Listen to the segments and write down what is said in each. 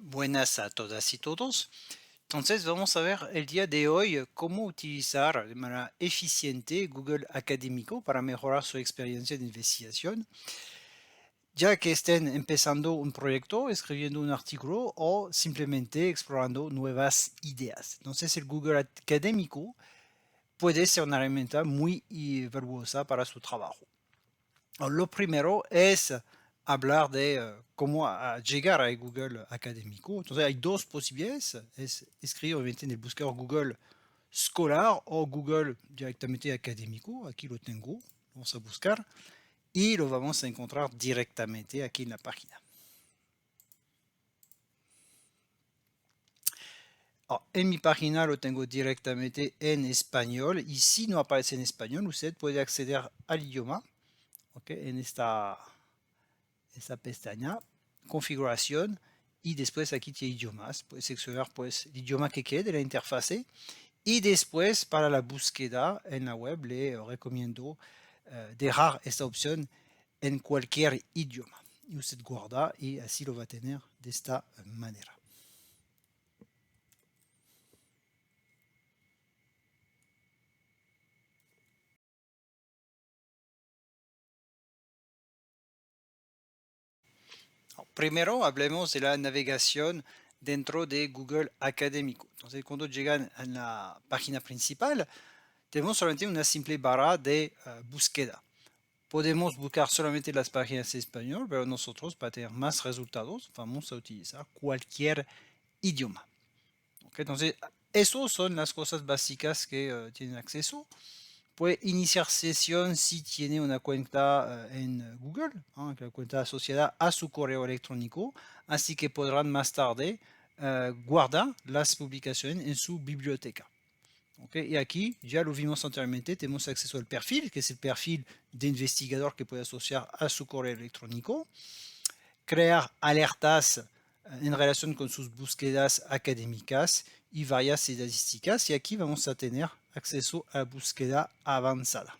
Buenas a todas y todos. Entonces vamos a ver el día de hoy cómo utilizar de manera eficiente Google Académico para mejorar su experiencia de investigación, ya que estén empezando un proyecto, escribiendo un artículo o simplemente explorando nuevas ideas. Entonces el Google Académico puede ser una herramienta muy virtuosa para su trabajo. Lo primero es hablar de cómo llegar a Google Académico. Entonces hay dos posibilidades. Es escribir obviamente en el buscador Google Scholar o Google directamente Académico. Aquí lo tengo. Vamos a buscar y lo vamos a encontrar directamente aquí en la página. En mi página lo tengo directamente en español y si no aparece en español, usted puede acceder al idioma, ¿okay? En esta pestaña, configuración, y después aquí tiene idiomas. Puedes seleccionar pues el idioma que quiere de la interfase y después para la búsqueda en la web le recomiendo dejar esta opción en cualquier idioma. Y usted guarda y así lo va a tener de esta manera. Primero hablemos de la navegación dentro de Google Académico. Entonces cuando llegan a la página principal, tenemos solamente una simple barra de búsqueda. Podemos buscar solamente las páginas en español, pero nosotros para tener más resultados vamos a utilizar cualquier idioma. ¿Okay? Entonces, esas son las cosas básicas que tienen acceso. Puede iniciar sesión si tiene una cuenta en Google, ¿no? La cuenta asociada a su correo electrónico, así que podrán más tarde guardar las publicaciones en su biblioteca. Okay, y aquí ya lo vimos anteriormente, tenemos acceso al perfil, que es el perfil de investigador que puede asociar a su correo electrónico, crear alertas en relación con sus búsquedas académicas y varias estadísticas, y aquí vamos a tener acceso a búsqueda avanzada.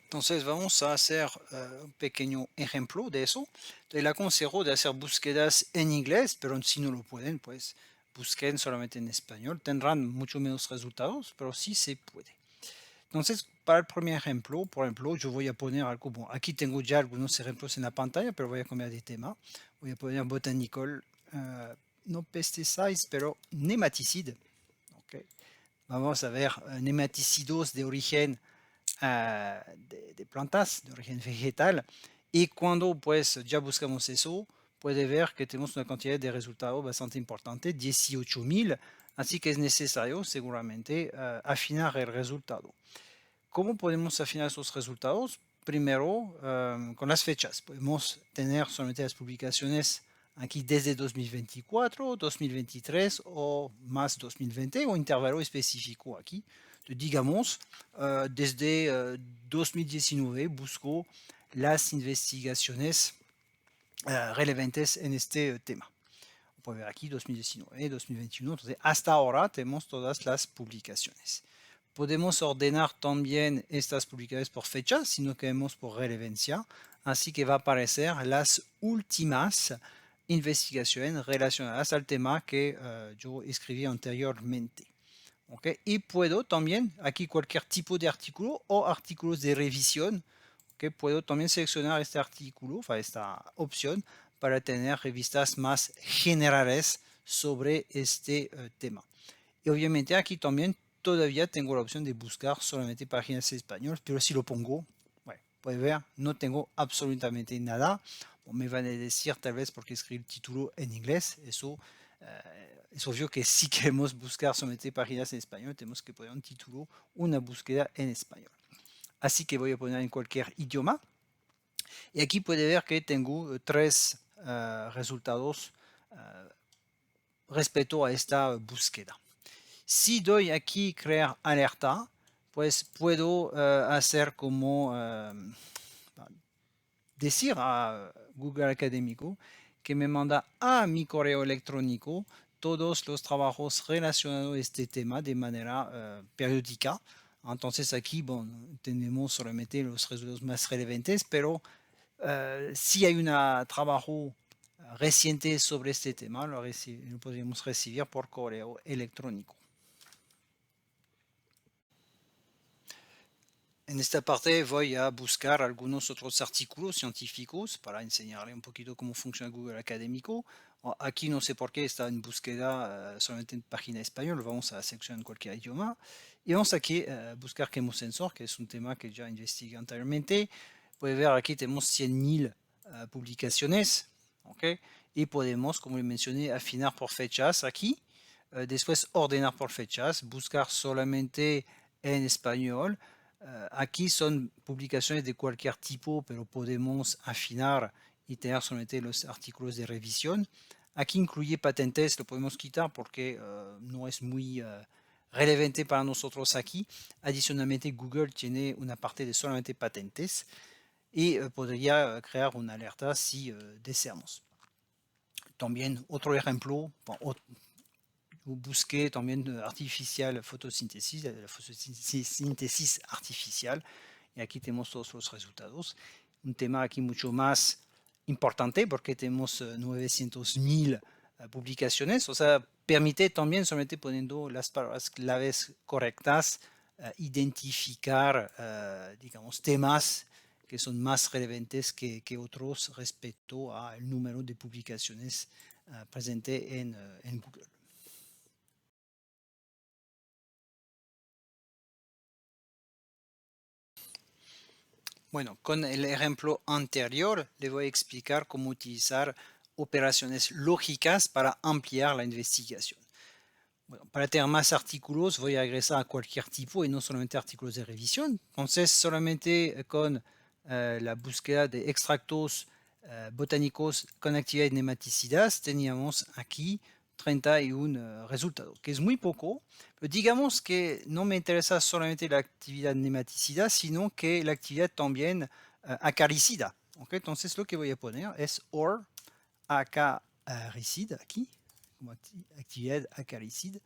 Entonces vamos a hacer un pequeño ejemplo de eso. Le aconsejo de hacer búsquedas en inglés, pero si no lo pueden, pues busquen solamente en español. Tendrán mucho menos resultados, pero sí se puede. Entonces, para el primer ejemplo, por ejemplo, yo voy a poner algo, bueno, aquí tengo ya algunos ejemplos en la pantalla, pero voy a cambiar de tema. Voy a poner botanical, no pesticides, pero nematicide. Okay. Vamos a ver nematicidos de origen de plantas de origen vegetal, y cuando pues ya buscamos eso puede ver que tenemos una cantidad de resultados bastante importante, 18.000, así que es necesario seguramente afinar el resultado. ¿Cómo podemos afinar esos resultados? Primero, con las fechas. Podemos tener solamente las publicaciones aquí desde 2024, 2023 o más 2020 o intervalo específico aquí. Digamos, desde 2019 busco las investigaciones relevantes en este tema. Puede ver aquí 2019, 2021, entonces hasta ahora tenemos todas las publicaciones. Podemos ordenar también estas publicaciones por fecha, si no queremos por relevancia, así que va a aparecer las últimas investigaciones relacionadas al tema que yo escribí anteriormente. ¿Okay? Y puedo también, aquí cualquier tipo de artículo o artículos de revisión, que puedo también seleccionar este artículo, esta opción, para tener revistas más generales sobre este tema. Y obviamente aquí también todavía tengo la opción de buscar solamente páginas en español, pero si lo pongo, bueno, puede ver, no tengo absolutamente nada. Me van a decir tal vez porque escribí el título en inglés, eso es obvio que si queremos buscar solamente páginas en español, tenemos que poner un título, una búsqueda en español. Así que voy a poner en cualquier idioma. Y aquí puede ver que tengo tres resultados respecto a esta búsqueda. Si doy aquí crear alerta, pues puedo hacer como decir a Google Académico que me manda a mi correo electrónico todos los trabajos relacionados a este tema de manera periódica. Entonces aquí, bueno, tenemos solamente los resultados más relevantes, pero si hay un trabajo reciente sobre este tema, lo podríamos recibir por correo electrónico. En esta parte voy a buscar algunos otros artículos científicos para enseñarle un poquito cómo funciona Google Académico. Aquí no sé por qué está en búsqueda solamente en página español, vamos a seleccionar cualquier idioma. Y vamos aquí a buscar chemosensor, que es un tema que ya investigué anteriormente. Puede ver aquí tenemos 100.000 publicaciones, ¿ok? Y podemos, como le mencioné, afinar por fechas aquí. Después ordenar por fechas, buscar solamente en español. Aquí son publicaciones de cualquier tipo, pero podemos afinar y tener solamente los artículos de revisión. Aquí incluye patentes, lo podemos quitar porque no es muy relevante para nosotros aquí. Adicionalmente, Google tiene una parte de solamente patentes y podría crear una alerta si deseamos. También otro ejemplo, busqué también artificial fotosíntesis, la fotosíntesis artificial, y aquí tenemos todos los resultados. Un tema aquí mucho más importante porque tenemos 900.000 publicaciones, o sea, permite también, solamente poniendo las palabras claves correctas, identificar, digamos, temas que son más relevantes que otros respecto al número de publicaciones presente en Google. Bueno, con el ejemplo anterior le voy a explicar cómo utilizar operaciones lógicas para ampliar la investigación. Bueno, para tener más artículos voy a regresar a cualquier tipo y no solamente artículos de revisión. Entonces, solamente con la búsqueda de extractos botánicos con actividades nematicidas, teníamos aquí 31 resultados, que es muy poco, pero digamos que no me interesa solamente la actividad nematicida, sino que la actividad también acaricida. ¿Okay? Entonces, lo que voy a poner es OR acaricida aquí, como actividad acaricida.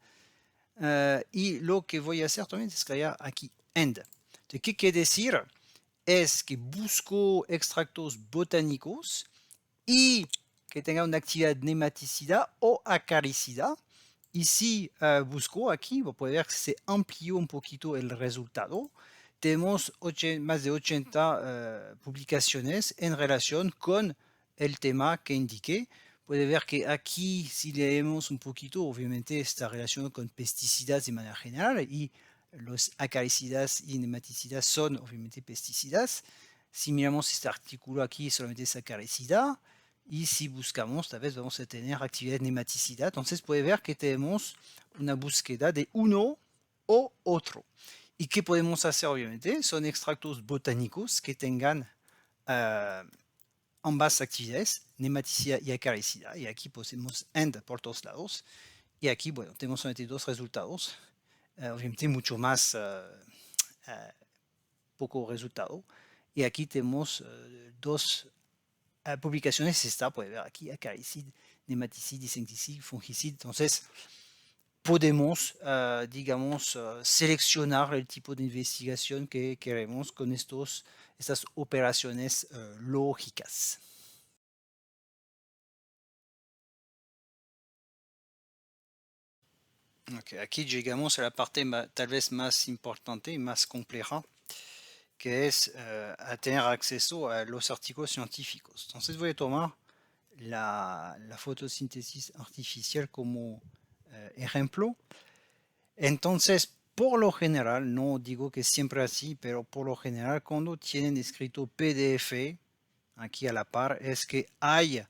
Y lo que voy a hacer también es crear aquí end. Entonces, ¿qué quiere decir? Es que busco extractos botánicos y que tenga una actividad nematicida o acaricida. Y si busco aquí, puede ver que se amplió un poquito el resultado. Tenemos más de 80 publicaciones en relación con el tema que indiqué. Puede ver que aquí, si leemos un poquito, obviamente está relacionado con pesticidas de manera general y los acaricidas y nematicidas son obviamente pesticidas. Si miramos este artículo aquí, solamente es acaricida. Y si buscamos, tal vez vamos a tener actividad nematicida. Entonces puede ver que tenemos una búsqueda de uno o otro. ¿Y qué podemos hacer? Obviamente son extractos botánicos que tengan ambas actividades, nematicida y acaricida. Y aquí ponemos end por todos lados. Y aquí, bueno, tenemos solamente dos resultados. Obviamente mucho más poco resultado. Y aquí tenemos dos publicaciones. Esta puede ver aquí acaricid, nematicid, insecticid, fungicid. Entonces podemos, digamos, seleccionar el tipo de investigación que queremos con estas operaciones lógicas. Okay, aquí llegamos a la parte tal vez más importante y más compleja, que es a tener acceso a los artículos científicos. Entonces voy a tomar la fotosíntesis artificial como ejemplo. Entonces, por lo general, no digo que siempre así, pero por lo general, cuando tienen escrito PDF aquí a la par, es que hay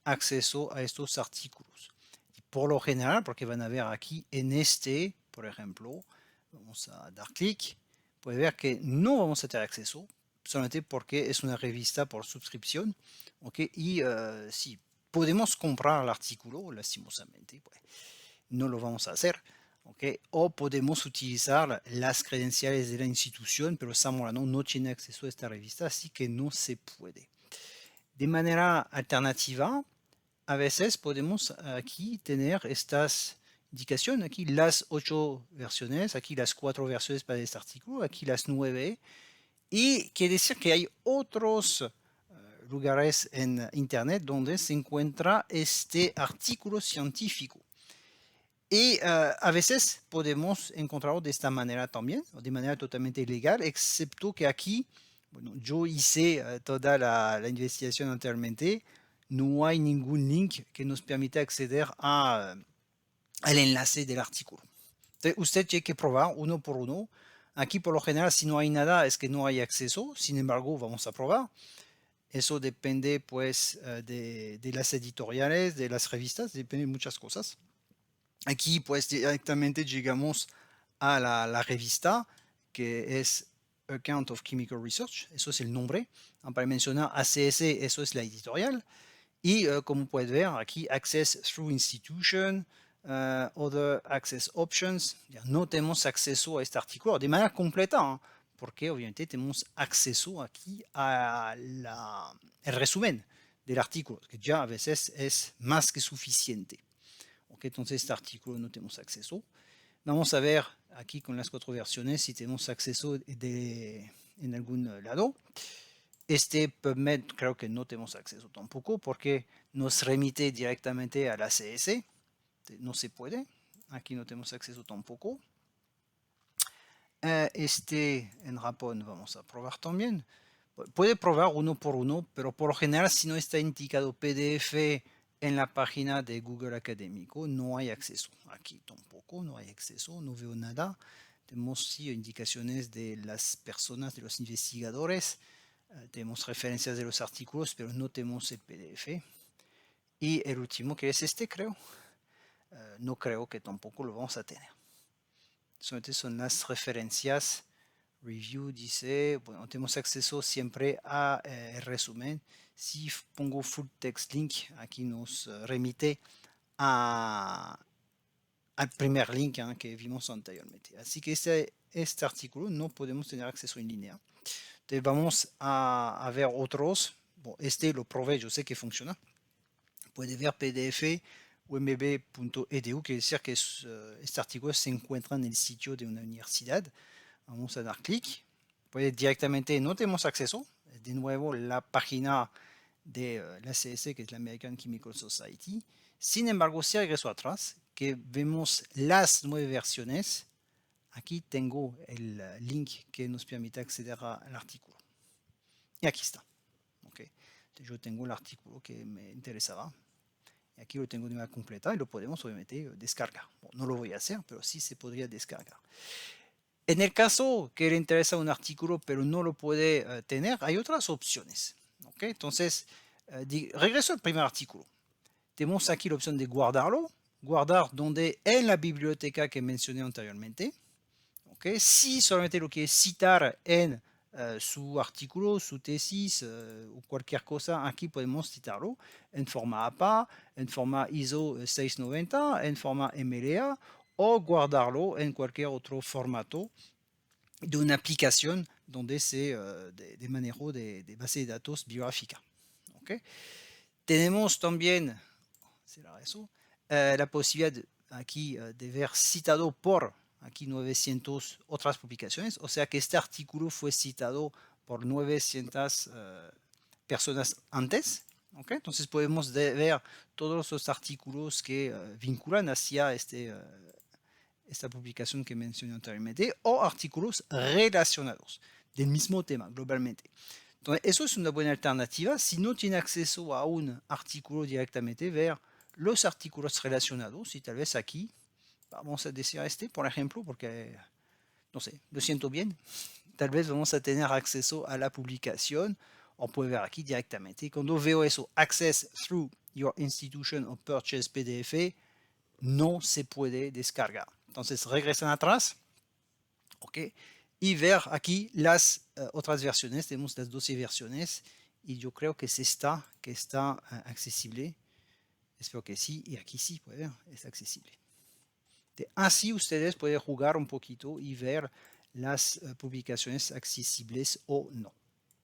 acceso a estos artículos. Y por lo general, porque van a ver aquí en este, por ejemplo, vamos a dar clic, puede ver que no vamos a tener acceso, solamente porque es una revista por suscripción, ¿ok? Y sí, podemos comprar el artículo, lastimosamente, pues, no lo vamos a hacer. ¿Okay? O podemos utilizar las credenciales de la institución, pero Zamorano no tiene acceso a esta revista, así que no se puede. De manera alternativa, a veces podemos aquí tener estas indicación, aquí las 8 versiones, aquí las 4 versiones para este artículo, aquí las 9, y quiere decir que hay otros lugares en internet donde se encuentra este artículo científico. Y a veces podemos encontrarlo de esta manera también, o de manera totalmente legal, excepto que aquí, bueno, yo hice toda la investigación anteriormente, no hay ningún link que nos permita acceder al enlace del artículo. Entonces, usted tiene que probar uno por uno. Aquí por lo general, si no hay nada, es que no hay acceso. Sin embargo, vamos a probar. Eso depende pues de las editoriales, de las revistas, depende de muchas cosas. Aquí pues directamente llegamos a la revista que es Account of Chemical Research, eso es el nombre. Para mencionar ACS, eso es la editorial. Y como puedes ver aquí, Access Through Institution, Other Access Options. Ya no tenemos acceso a este artículo de manera completa, porque obviamente tenemos acceso aquí al resumen del artículo, que ya a veces es más que suficiente. Okay, entonces este artículo no tenemos acceso. Vamos a ver aquí con las 4 versiones si tenemos acceso en algún lado. Este PubMed creo que no tenemos acceso tampoco porque nos remite directamente a la CS. No se puede. Aquí no tenemos acceso tampoco. Este en Japón vamos a probar también. Puede probar uno por uno, pero por lo general si no está indicado PDF en la página de Google Académico no hay acceso. Aquí tampoco no hay acceso, no veo nada. Tenemos sí indicaciones de las personas, de los investigadores. Tenemos referencias de los artículos, pero no tenemos el PDF. Y el último que es este, creo. No creo que tampoco lo vamos a tener. Solamente son las referencias. Review dice, bueno, tenemos acceso siempre a el resumen. Si pongo full text link, aquí nos remite al primer link que vimos anteriormente. Así que este artículo no podemos tener acceso en línea. Entonces vamos a ver otros. Bon, este lo probé, yo sé que funciona. Puede ver PDF umb.edu, que decir que este artículo se encuentra en el sitio de una universidad. Vamos a dar clic. Pues directamente no tenemos acceso. De nuevo, la página de la CS, que es la American Chemical Society. Sin embargo, si regreso atrás, que vemos las 9 versiones, aquí tengo el link que nos permite acceder al artículo. Y aquí está. Okay. Entonces, yo tengo el artículo que me interesaba. Y aquí lo tengo de manera completa y lo podemos obviamente descargar. Bueno, no lo voy a hacer, pero sí se podría descargar. En el caso que le interesa un artículo pero no lo puede tener, hay otras opciones. ¿Okay? Entonces, regreso al primer artículo. Tenemos aquí la opción de guardarlo. Guardar donde en la biblioteca que mencioné anteriormente. ¿Okay? Si solamente lo quiere citar en su artículo, su tesis o cualquier cosa, aquí podemos citarlo en forma APA, en forma ISO 690, en forma MLA o guardarlo en cualquier otro formato de una aplicación donde se de manejo de base de datos biográfica. ¿Okay? Tenemos también, será eso, la posibilidad aquí de ver citado por aquí 900 otras publicaciones, o sea que este artículo fue citado por 900 personas antes. ¿Okay? Entonces podemos ver todos los artículos que vinculan hacia esta publicación que mencioné anteriormente, o artículos relacionados del mismo tema globalmente. Entonces, eso es una buena alternativa. Si no tiene acceso a un artículo directamente, ver los artículos relacionados y tal vez aquí, vamos a decir este, por ejemplo, porque, no sé, lo siento bien, tal vez vamos a tener acceso a la publicación o puede ver aquí directamente. Cuando veo eso, access through your institution or purchase PDF, no se puede descargar. Entonces regresan atrás, ¿ok? Y ver aquí las otras versiones, tenemos las 12 versiones y yo creo que es esta que está accesible. Espero que sí, y aquí sí, puede ver, es accesible. Así ustedes pueden jugar un poquito y ver las publicaciones accesibles o no.